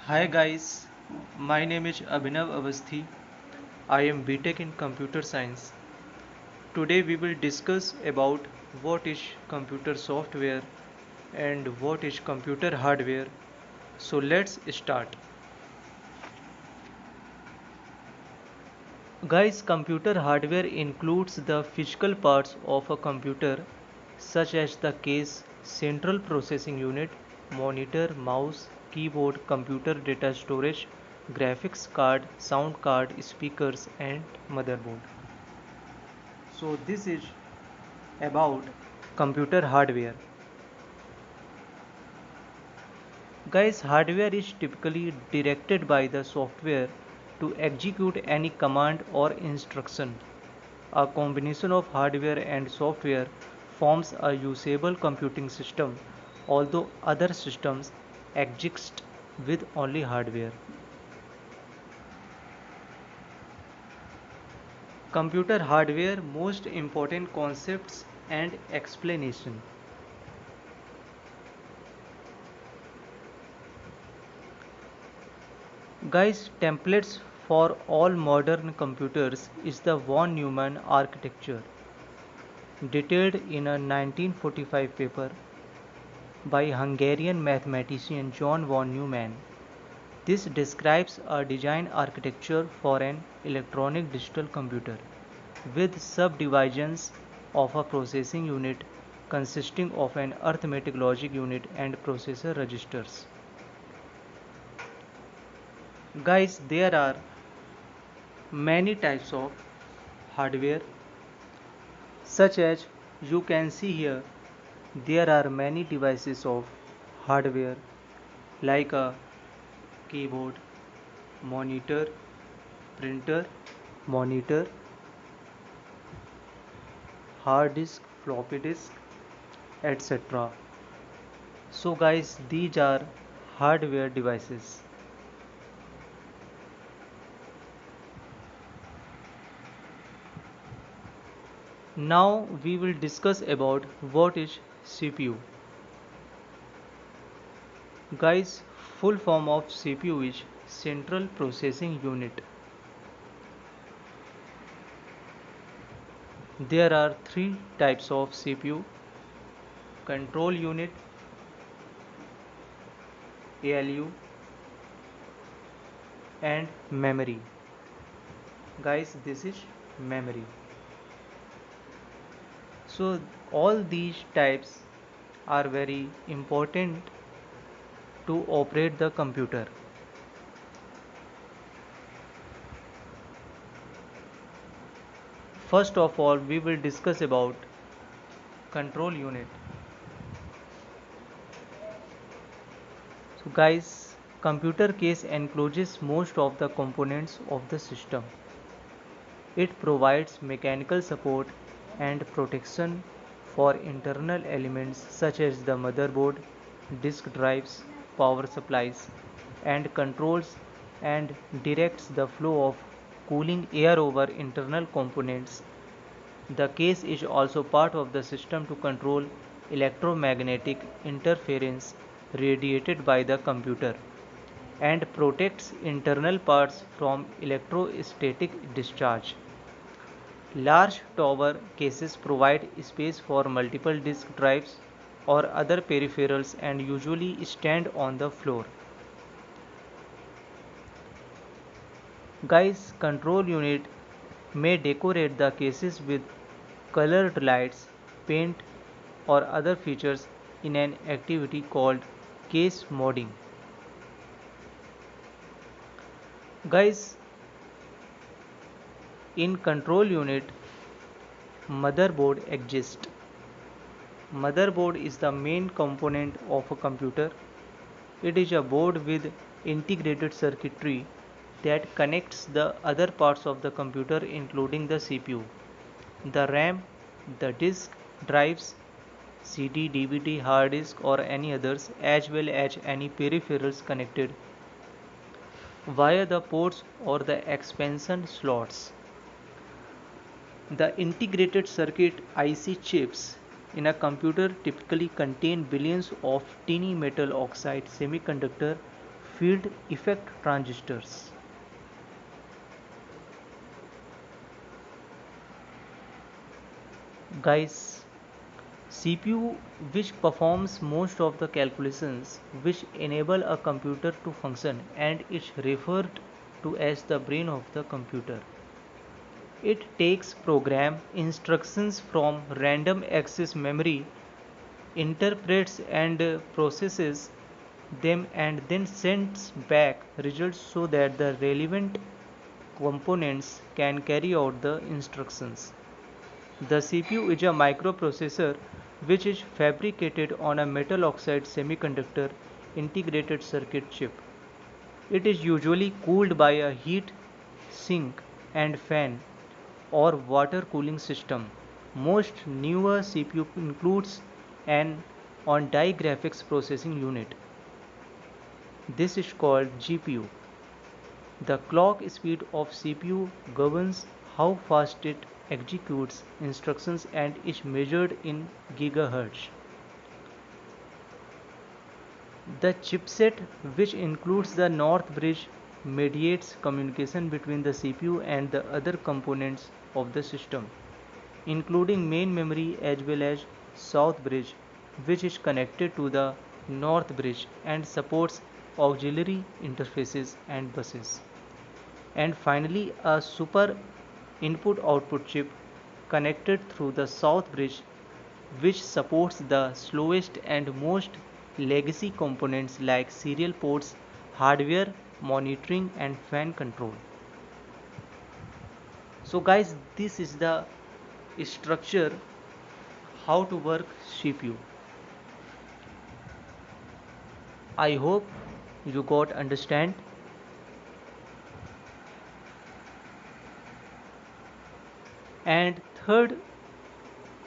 Hi guys, my name is Abhinav Avasthi. I am BTech in Computer Science. Today we will discuss about what is computer software and what is computer hardware. So let's start. Guys, computer hardware includes the physical parts of a computer such as the case, central processing unit, monitor, mouse, keyboard, computer data storage, graphics card, sound card, speakers and motherboard. So this is about computer hardware. Guys, hardware is typically directed by the software to execute any command or instruction. A combination of hardware and software forms a usable computing system, although other systems exist with only hardware. Computer hardware most important concepts and explanation. Guys, templates for all modern computers is the von Neumann architecture, detailed in a 1945 paper by Hungarian mathematician John von Neumann. This describes a design architecture for an electronic digital computer with subdivisions of a processing unit consisting of an arithmetic logic unit and processor registers. Guys, there are many types of hardware, such as you can see here. There are many devices of hardware like a keyboard, monitor, printer, monitor, hard disk, floppy disk, etc. So guys, these are hardware devices. Now we will discuss about what is CPU. Guys, full form of CPU is Central Processing Unit. There are three types of CPU: control unit, ALU and memory. Guys, this is memory. So all these types are very important to operate the computer. First of all, we will discuss about control unit. So guys, computer case encloses most of the components of the system. It provides mechanical support and protection for internal elements such as the motherboard, disk drives, power supplies, and controls and directs the flow of cooling air over internal components. The case is also part of the system to control electromagnetic interference radiated by the computer and protects internal parts from electrostatic discharge. Large tower cases provide space for multiple disk drives or other peripherals and usually stand on the floor. Guys, control unit may decorate the cases with colored lights, paint or other features in an activity called case modding. Guys, in control unit, motherboard exists. Motherboard is the main component of a computer. It is a board with integrated circuitry that connects the other parts of the computer including the CPU, the RAM, the disk drives, CD, DVD, hard disk or any others, as well as any peripherals connected via the ports or the expansion slots. The integrated circuit IC chips in a computer typically contain billions of tiny metal oxide semiconductor field effect transistors. Guys, CPU, which performs most of the calculations which enable a computer to function, and is referred to as the brain of the computer. It takes program instructions from random access memory, interprets and processes them, and then sends back results so that the relevant components can carry out the instructions. The CPU is a microprocessor which is fabricated on a metal oxide semiconductor integrated circuit chip. It is usually cooled by a heat sink and fan or water cooling system. Most newer CPU includes an on-die graphics processing unit. This is called GPU. The clock speed of CPU governs how fast it executes instructions and is measured in gigahertz. The chipset, which includes the North Bridge, mediates communication between the CPU and the other components of the system, including main memory as well as South Bridge, which is connected to the North Bridge and supports auxiliary interfaces and buses. And finally, a super input output chip connected through the South Bridge, which supports the slowest and most legacy components like serial ports, hardware monitoring, and fan control. So guys, this is the structure how to work CPU. I hope you got understand. And third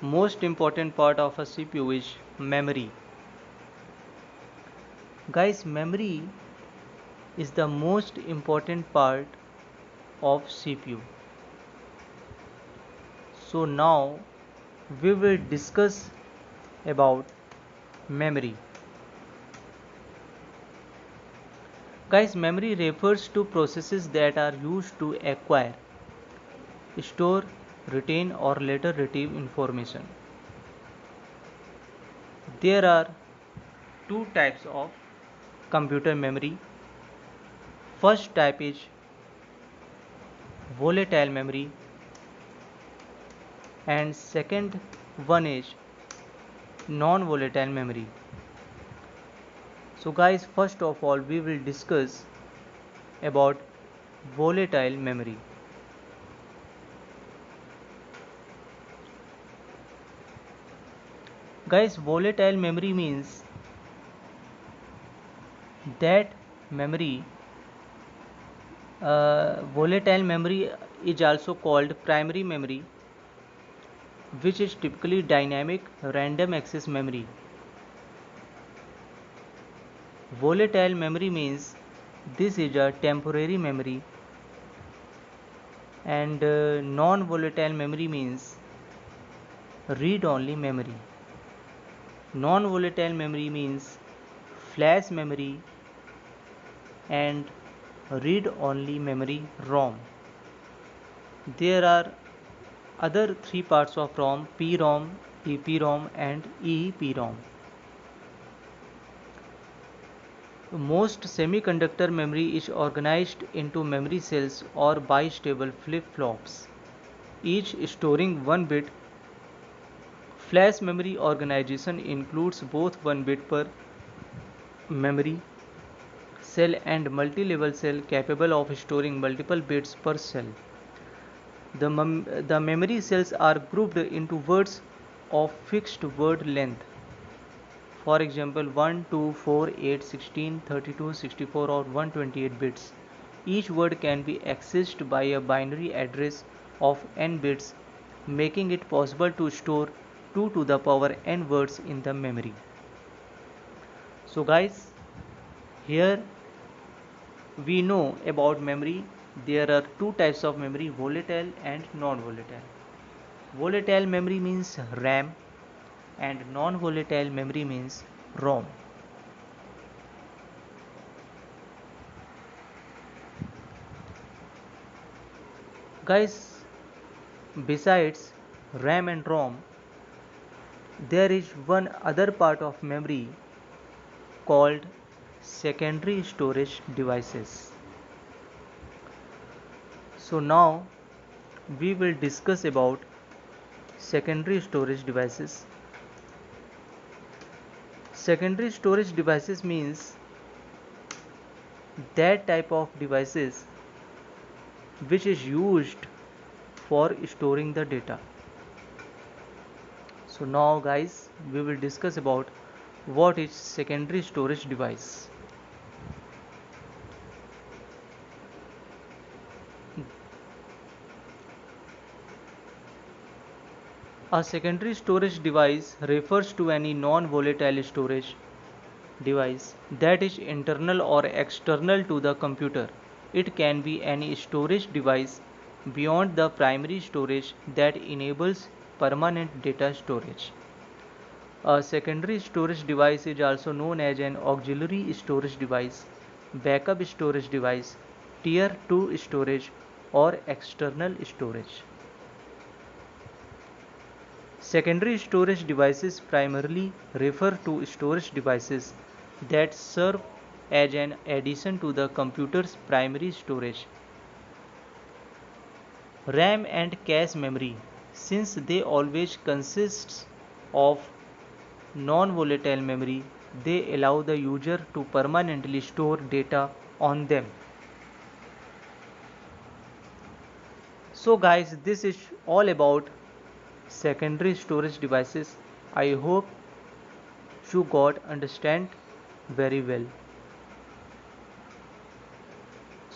most important part of a CPU is memory. Guys, memory is the most important part of CPU. So now we will discuss about memory. Guys, memory refers to processes that are used to acquire, store, retain or later retrieve information. There are two types of computer memory. First type is volatile memory and second one is non-volatile memory. So guys, first of all we will discuss about volatile memory. Guys, volatile memory means that memory volatile memory is also called primary memory, which is typically dynamic random access memory. Volatile memory means this is a temporary memory, and non-volatile memory means read-only memory. Non-volatile memory means flash memory and read-only memory ROM. There are other three parts of ROM: PROM, EPROM and EEPROM. Most semiconductor memory is organized into memory cells or bistable flip-flops, each storing 1 bit. Flash memory organization includes both 1 bit per memory cell and multi-level cell capable of storing multiple bits per cell. The memory cells are grouped into words of fixed word length. For example, 1, 2, 4, 8, 16, 32, 64 or 128 bits. Each word can be accessed by a binary address of n bits, making it possible to store 2 to the power n words in the memory. So guys, here we know about memory. There are two types of memory: volatile and non-volatile. Volatile memory means RAM and non-volatile memory means ROM. Guys, besides RAM and ROM, there is one other part of memory called secondary storage devices. So now we will discuss about secondary storage devices. Secondary storage devices means that type of devices which is used for storing the data. So now guys, we will discuss about what is secondary storage device. A secondary storage device refers to any non-volatile storage device that is internal or external to the computer. It can be any storage device beyond the primary storage that enables permanent data storage. A secondary storage device is also known as an auxiliary storage device, backup storage device, tier 2 storage, or external storage. Secondary storage devices primarily refer to storage devices that serve as an addition to the computer's primary storage. RAM and cache memory, since they always consist of non-volatile memory, they allow the user to permanently store data on them. So guys, this is all about secondary storage devices. I hope you got understand very well.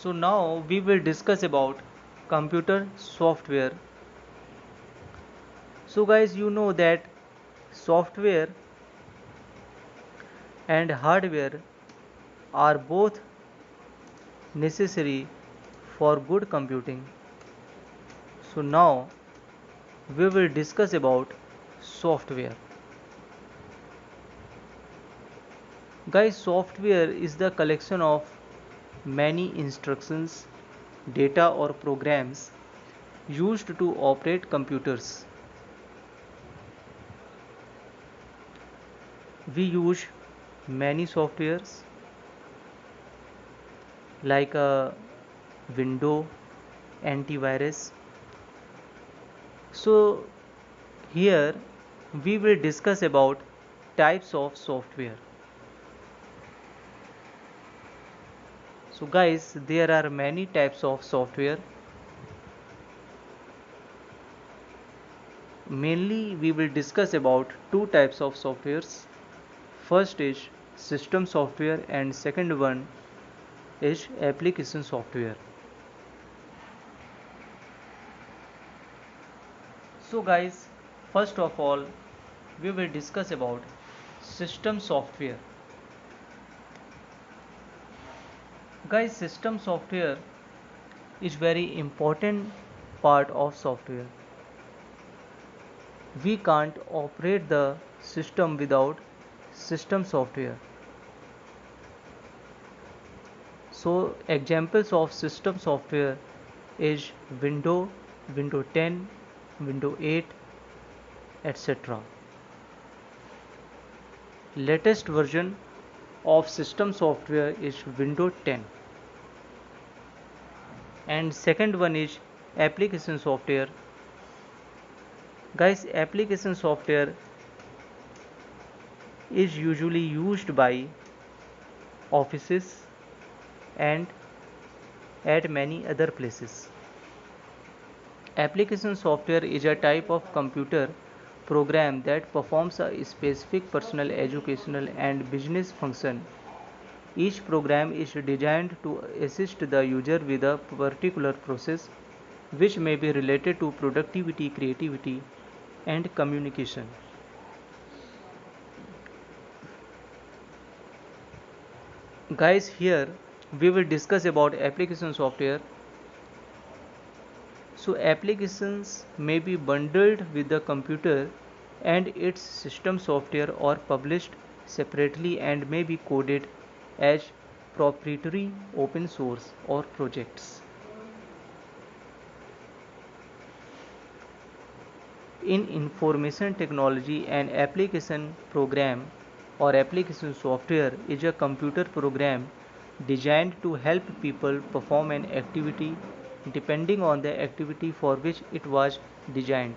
So now we will discuss about computer software. So guys, you know that software and hardware are both necessary for good computing. So now we will discuss about software. Guys, software is the collection of many instructions, data or programs used to operate computers. We use many softwares like a window, antivirus. So here we will discuss about types of software. So guys, there are many types of software. Mainly we will discuss about two types of softwares. First is system software and second one is application software. So guys, first of all we will discuss about system software. Guys, system software is very important part of software. We can't operate the system without system software. So examples of system software is Windows, Windows 10, Windows 8, etc. Latest version of system software is Windows 10. And second one is application software. Guys, application software is usually used by offices and at many other places. Application software is a type of computer program that performs a specific personal, educational, and business function. Each program is designed to assist the user with a particular process, which may be related to productivity, creativity, and communication. Guys, here we will discuss about application software. So applications may be bundled with the computer and its system software or published separately and may be coded as proprietary, open source or projects. In information technology, an application program or application software is a computer program designed to help people perform an activity depending on the activity for which it was designed.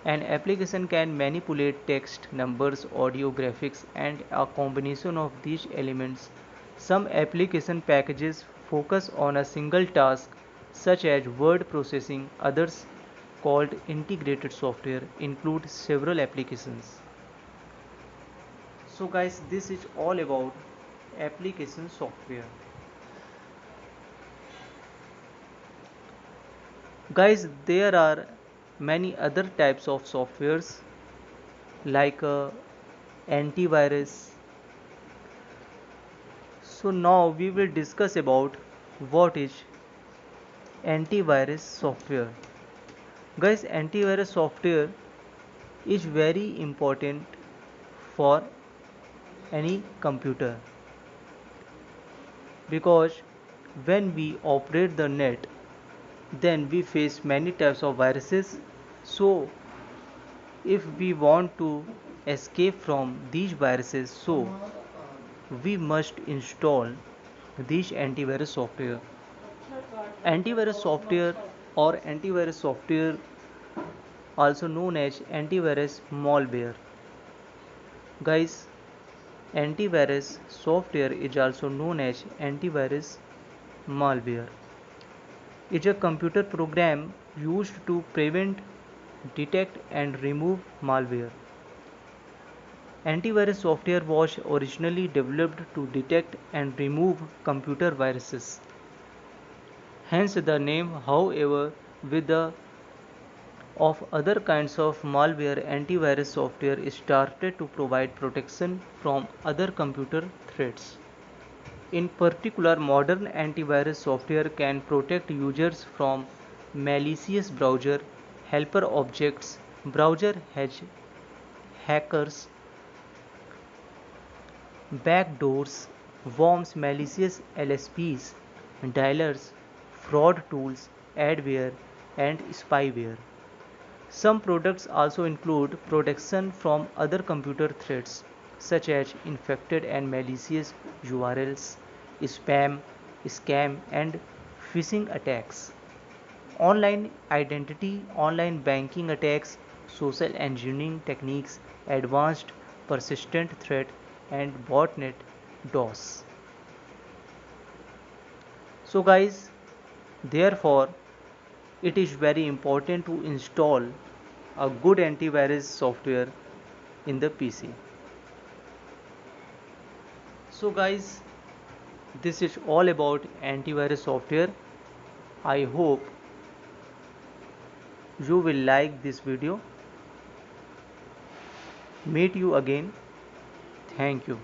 An application can manipulate text, numbers, audio, graphics, and a combination of these elements. Some application packages focus on a single task, such as word processing. Others, called integrated software, include several applications. So guys, this is all about application software. Guys, there are many other types of softwares like antivirus. So now we will discuss about what is antivirus software. Guys, antivirus software is very important for any computer because when we operate the net, then we face many types of viruses. So if we want to escape from these viruses, so we must install these antivirus software. Antivirus software or antivirus software, also known as antivirus malware. Guys, antivirus software is also known as antivirus malware. It's a computer program used to prevent, detect, and remove malware. Antivirus software was originally developed to detect and remove computer viruses. Hence the name. However, with the of other kinds of malware, antivirus software started to provide protection from other computer threats. In particular, modern antivirus software can protect users from malicious browser, helper objects, browser hackers, backdoors, worms, malicious LSPs, dialers, fraud tools, adware, and spyware. Some products also include protection from other computer threats such as infected and malicious URLs, spam, scam, and phishing attacks. Online identity, online banking attacks, social engineering techniques, advanced persistent threat, and botnet DOS. So guys, therefore it is very important to install a good antivirus software in the PC. So guys, this is all about antivirus software. I hope you will like this video. Meet you again. Thank you.